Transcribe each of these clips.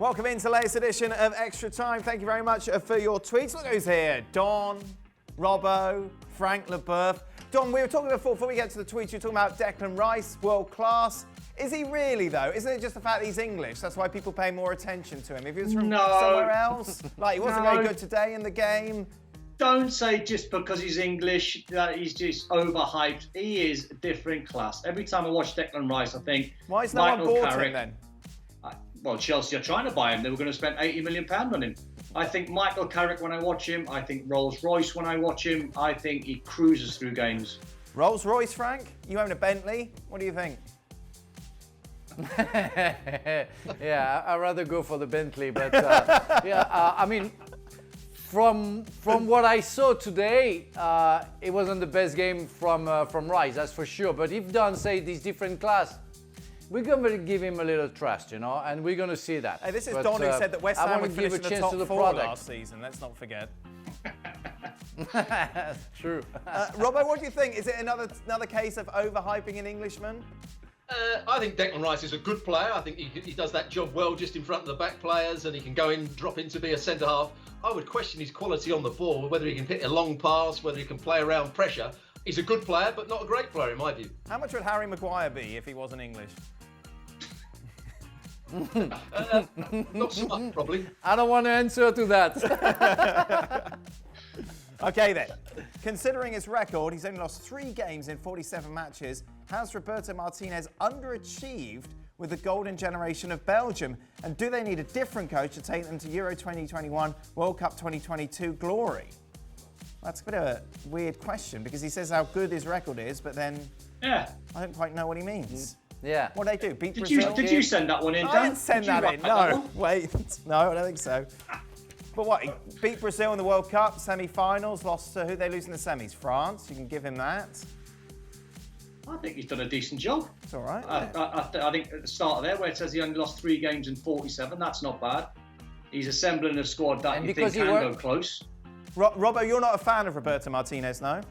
Welcome into the latest edition of Extra Time. Thank you very much for your tweets. Look who's here. Don, Robbo, Frank Leboeuf. Don, we were talking before we get to the tweets, you were talking about Declan Rice, world class. Is he really, though? Isn't it just the fact that he's English? That's why people pay more attention to him. If he was from somewhere else, like he wasn't very good today in the game. Don't say just because he's English that he's just overhyped. He is a different class. Every time I watch Declan Rice, I think, why is no one bought him then? Well, Chelsea are trying to buy him. They were going to spend £80 million on him. I think Michael Carrick when I watch him. I think Rolls Royce when I watch him. I think he cruises through games. Rolls Royce, Frank? You own a Bentley? What do you think? Yeah, I'd rather go for the Bentley, but I mean, from what I saw today, it wasn't the best game from Rice, that's for sure. But if Don say this different class, we're going to give him a little trust, you know, and we're going to see that. Hey, this is Don who said that West Ham would finish in the top four last season. Let's not forget. True. Robbo, what do you think? Is it another case of overhyping an Englishman? I think Declan Rice is a good player. I think he does that job well just in front of the back players, and he can go in, drop in to be a centre-half. I would question his quality on the ball, whether he can hit a long pass, whether he can play around pressure. He's a good player, but not a great player in my view. How much would Harry Maguire be if he wasn't English? Not so much, probably. I don't want to answer to that. Okay then, considering his record, he's only lost 3 games in 47 matches. Has Roberto Martinez underachieved with the golden generation of Belgium? And do they need a different coach to take them to Euro 2021, World Cup 2022 glory? That's a bit of a weird question because he says how good his record is, but then I don't quite know what he means. Yeah. What do they do? Beat Brazil? Did you send that one in, Dan? I didn't send that in, no. Wait, no, I don't think so. But what, he beat Brazil in the World Cup, semi-finals, lost to who they lose in the semis? France, you can give him that. I think he's done a decent job. It's all right. I think at the start of there, where it says he only lost 3 games in 47, that's not bad. He's assembling a squad that you think can go close. Robbo, you're not a fan of Roberto Martinez, no?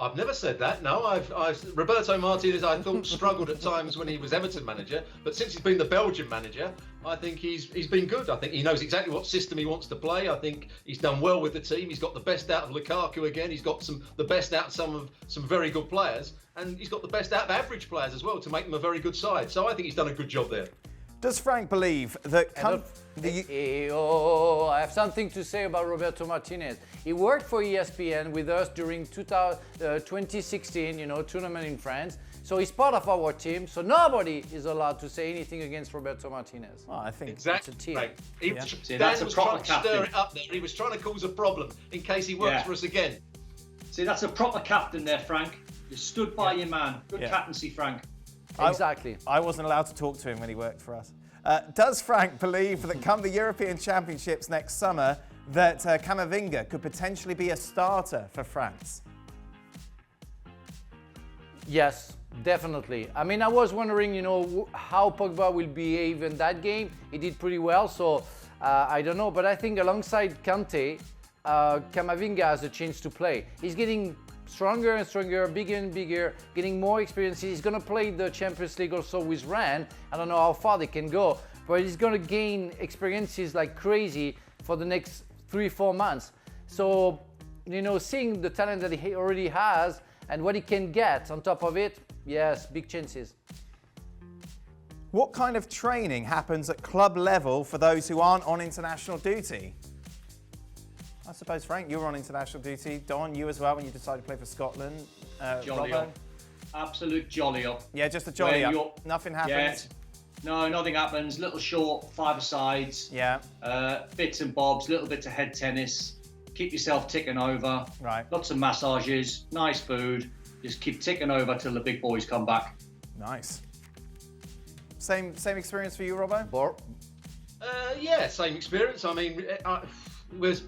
I've never said that. No, Roberto Martinez, I thought, struggled at times when he was Everton manager, but since he's been the Belgian manager, I think he's been good. I think he knows exactly what system he wants to play. I think he's done well with the team. He's got the best out of Lukaku again. He's got the best out of some very good players, and he's got the best out of average players as well to make them a very good side. So I think he's done a good job there. Does Frank believe that... I have something to say about Roberto Martinez. He worked for ESPN with us during 2016, tournament in France. So he's part of our team. So nobody is allowed to say anything against Roberto Martinez. Well, I think exactly. it's a team. Right. That's a proper trying to stir it up there. He was trying to cause a problem in case he works for us again. See, that's a proper captain there, Frank. You stood by your man. Good captaincy, Frank. Exactly. I wasn't allowed to talk to him when he worked for us. Does Frank believe that come the European Championships next summer that Camavinga could potentially be a starter for France? Yes, definitely. I mean, I was wondering, how Pogba will behave in that game. He did pretty well, so I don't know. But I think alongside Kante, Camavinga has a chance to play. He's getting stronger and stronger, bigger and bigger, getting more experience. He's going to play the Champions League also with Rennes. I don't know how far they can go, but he's going to gain experiences like crazy for the next 3-4 months. So, seeing the talent that he already has and what he can get on top of it, yes, big chances. What kind of training happens at club level for those who aren't on international duty? I suppose, Frank, you were on international duty. Don, you as well when you decided to play for Scotland. Jolly up. Absolute jolly up. Yeah, just a jolly up. Nothing happens. No, nothing happens. Little short, 5-a-sides. Yeah. Bits and bobs, little bits of head tennis. Keep yourself ticking over. Right. Lots of massages, nice food. Just keep ticking over till the big boys come back. Nice. Same experience for you, Robbo? Yeah, same experience. I mean,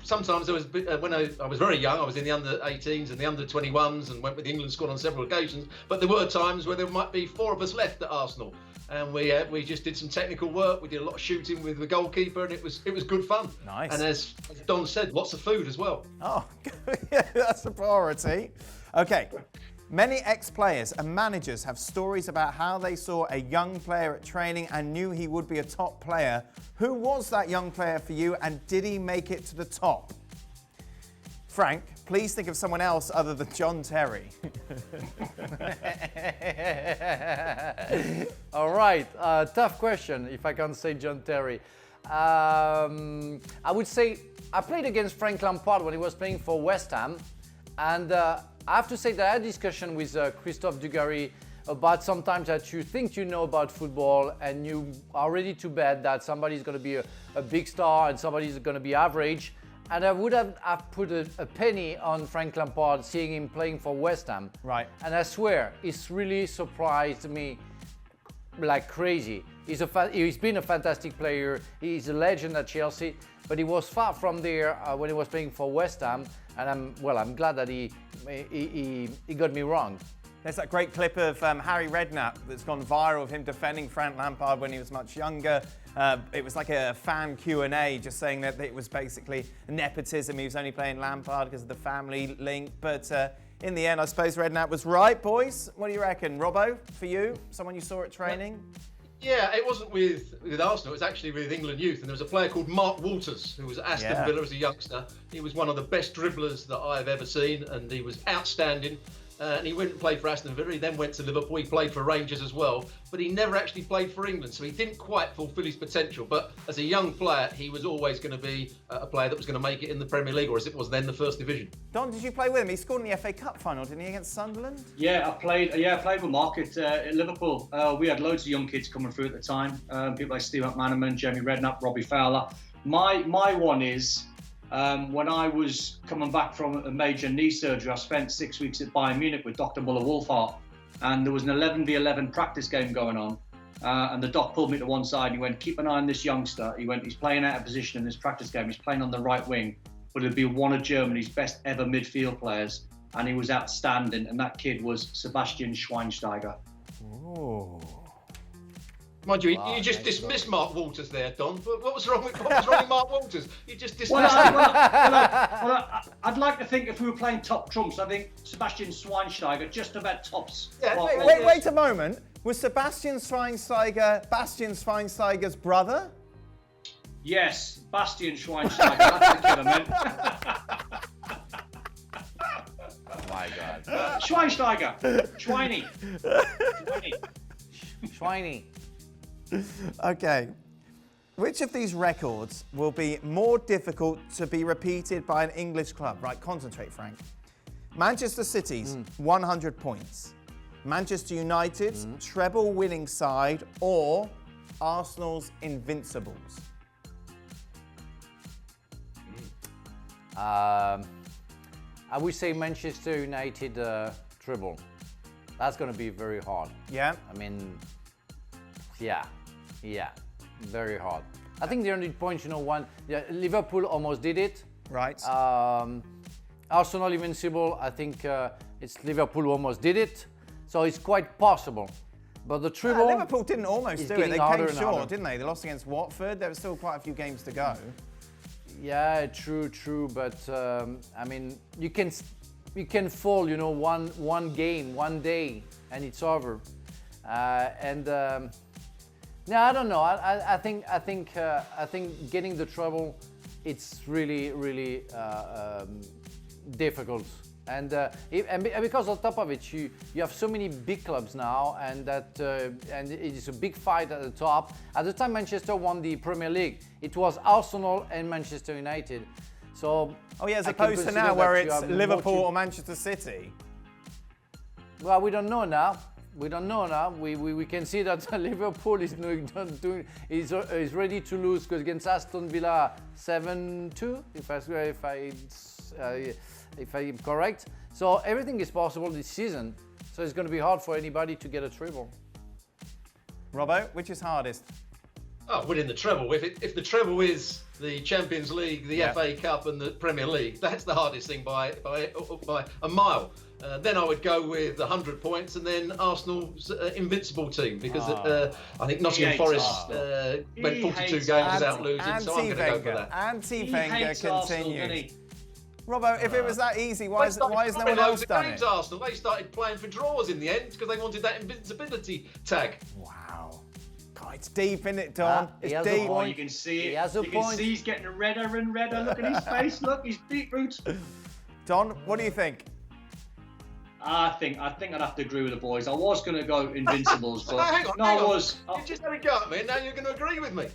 sometimes there was when I was very young, I was in the under-18s and the under-21s and went with the England squad on several occasions. But there were times where there might be 4 of us left at Arsenal, and we just did some technical work. We did a lot of shooting with the goalkeeper, and it was good fun. Nice. And as Don said, lots of food as well. Oh, yeah, that's a priority. Okay. Many ex-players and managers have stories about how they saw a young player at training and knew he would be a top player. Who was that young player for you, and did he make it to the top? Frank, please think of someone else other than John Terry. All right, tough question if I can't say John Terry. I would say I played against Frank Lampard when he was playing for West Ham, and I have to say that I had a discussion with Christophe Dugarry about sometimes that you think you know about football and you are ready to bet that somebody's going to be a big star and somebody's going to be average. And I would have put a penny on Frank Lampard seeing him playing for West Ham. Right. And I swear, it's really surprised me like crazy. He's been a fantastic player. He's a legend at Chelsea, but he was far from there when he was playing for West Ham. And I'm glad that he got me wrong. There's that great clip of Harry Redknapp that's gone viral of him defending Frank Lampard when he was much younger. It was like a fan Q&A, just saying that it was basically nepotism. He was only playing Lampard because of the family link. But in the end, I suppose Redknapp was right, boys. What do you reckon? Robbo, for you? Someone you saw at training? Yeah, it wasn't with Arsenal, it was actually with England youth, and there was a player called Mark Walters who was at Aston Villa as a youngster. He was one of the best dribblers that I've ever seen, and he was outstanding. And he went and played for Aston Villa. He then went to Liverpool. He played for Rangers as well, but he never actually played for England, so he didn't quite fulfil his potential. But as a young player, he was always going to be a player that was going to make it in the Premier League, or as it was then, the First Division. Don, did you play with him? He scored in the FA Cup final, didn't he, against Sunderland? Yeah, I played with Mark at Liverpool. We had loads of young kids coming through at the time. People like Steve McManaman, Jamie Redknapp, Robbie Fowler. My one is, when I was coming back from a major knee surgery, I spent 6 weeks at Bayern Munich with Dr. Muller-Wohlfahrt, and there was an 11v11 practice game going on, and the doc pulled me to one side and he went, keep an eye on this youngster. He went, he's playing out of position in this practice game. He's playing on the right wing, but he'll be one of Germany's best ever midfield players, and he was outstanding, and that kid was Sebastian Schweinsteiger. Oh. Mind you, you just dismissed Mark Walters there, Don. What was wrong with Mark Walters? You just dismissed him. I'd like to think if we were playing top trumps, I think Sebastian Schweinsteiger just about tops. Yeah, Wait a moment. Was Sebastian Schweinsteiger Bastian Schweinsteiger's brother? Yes, Bastian Schweinsteiger. That's the kid I meant. My God. Schweinsteiger. Schweiny. Schweiny. Okay. Which of these records will be more difficult to be repeated by an English club? Right, concentrate, Frank. Manchester City's 100 points. Manchester United's treble winning side, or Arsenal's invincibles? I would say Manchester United treble. That's going to be very hard. Yeah. I mean, yeah, very hard. I think the 100 points, Liverpool almost did it. Right. Arsenal invincible, I think it's Liverpool who almost did it. So it's quite possible. But the treble... Liverpool didn't almost do it. They harder came and harder. short, didn't they? They lost against Watford. There were still quite a few games to go. Yeah, true. But, I mean, you can fall, one game, one day, and it's over. No, I don't know. I think getting the treble, it's really difficult. And because on top of it, you have so many big clubs now, and it is a big fight at the top. At the time Manchester won the Premier League, it was Arsenal and Manchester United. So as opposed to now where it's Liverpool or Manchester City. Well, we don't know now. We can see that Liverpool is ready to lose against Aston Villa 7-2, if I'm correct. So everything is possible this season. So it's going to be hard for anybody to get a treble. Robbo, which is hardest? Oh, winning the treble. If the treble is the Champions League, the FA Cup, and the Premier League, that's the hardest thing by a mile. Then I would go with 100 points, and then Arsenal's invincible team, because I think Nottingham Forest went 42 games without losing, so I'm going to go for that. Anti-Wenger continues. Robbo, if it was that easy, why has no one else done it? Arsenal, they started playing for draws in the end because they wanted that invincibility tag. Wow. God, it's deep, isn't it, Don? It's deep. Oh, you can see it. He has a you point. can see he's getting redder and redder. Look at his face. Look, he's beetroot. Don, what do you think? I think I'd have to agree with the boys. I was going to go Invincibles, but hang on. You just had a go at me, and now you're going to agree with me.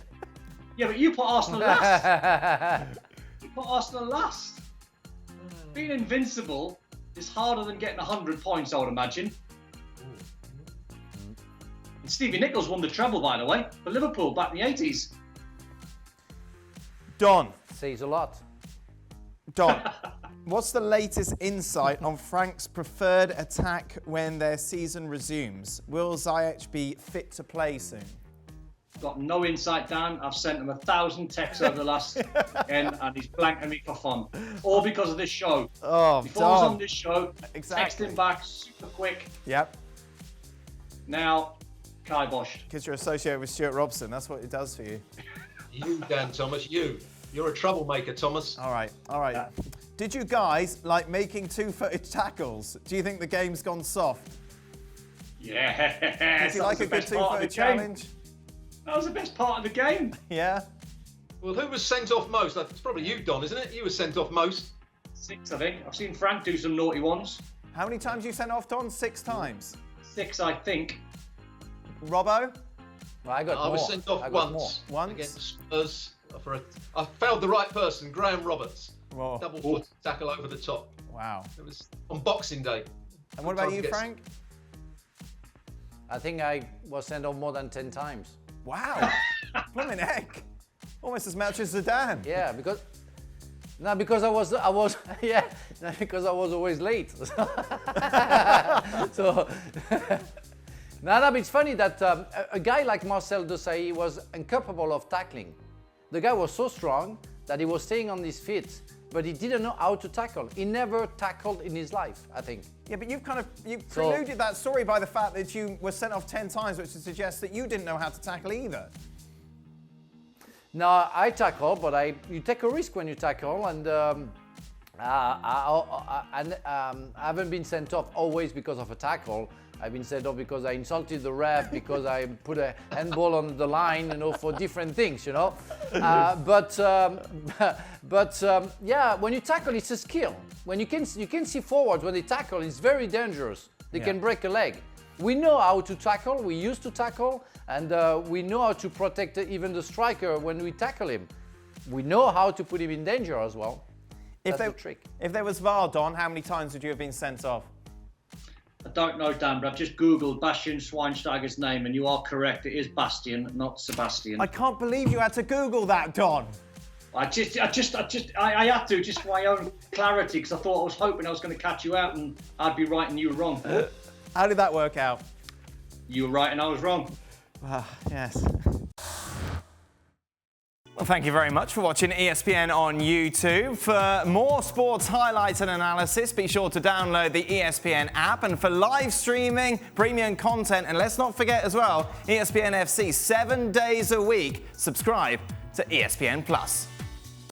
Yeah, but you put Arsenal last. You put Arsenal last. Being invincible is harder than getting 100 points, I would imagine. And Stevie Nicholls won the treble, by the way, for Liverpool back in the 80s. Don. Says a lot. Don, what's the latest insight on Frank's preferred attack when their season resumes? Will Ziyech be fit to play soon? Got no insight, Dan. I've sent him 1,000 texts over the last weekend, and he's blanking me for fun. All because of this show. Oh, Before I was on this show, exactly. texting back super quick. Yep. Now, kiboshed. Because you're associated with Stewart Robson, that's what it does for you. You, Dan Thomas, you're a troublemaker, Thomas. All right. Did you guys like making two-footed tackles? Do you think the game's gone soft? Yeah. Did you like a good two-footed challenge? That was the best part of the game. Yeah. Well, who was sent off most? It's probably you, Don, isn't it? You were sent off most. 6, I think. I've seen Frank do some naughty ones. How many times you sent off, Don? 6 times. 6, I think. Robbo? Well, I was sent off once. Once? Against Spurs. I failed the right person, Graham Roberts. Whoa. Double foot tackle over the top. Wow. It was on Boxing Day. And what about you, Frank? I think I was sent off more than 10 times. Wow. Blooming heck. Almost as much as Zidane. Yeah, because I was because I was always late. So but it's funny that a guy like Marcel Desailly was incapable of tackling. The guy was so strong that he was staying on his feet, but he didn't know how to tackle. He never tackled in his life, I think. Yeah, but you've preluded that story by the fact that you were sent off 10 times, which suggests that you didn't know how to tackle either. No, I tackle, but you take a risk when you tackle, and I haven't been sent off always because of a tackle. I've been sent off because I insulted the ref, because I put a handball on the line, for different things, But when you tackle, it's a skill. When you can see forwards when they tackle, it's very dangerous. They can break a leg. We know how to tackle. We used to tackle, and we know how to protect even the striker when we tackle him. We know how to put him in danger as well. That's the trick. If there was VAR, Don, how many times would you have been sent off? I don't know, Dan, but I've just Googled Bastian Schweinsteiger's name, and you are correct. It is Bastian, not Sebastian. I can't believe you had to Google that, Don. I had to, just for my own clarity, because I was hoping I was going to catch you out and I'd be right and you were wrong. How did that work out? You were right and I was wrong. Yes. Well, thank you very much for watching ESPN on YouTube. For more sports highlights and analysis, be sure to download the ESPN app. And for live streaming, premium content, and let's not forget as well, ESPNFC 7 days a week. Subscribe to ESPN+.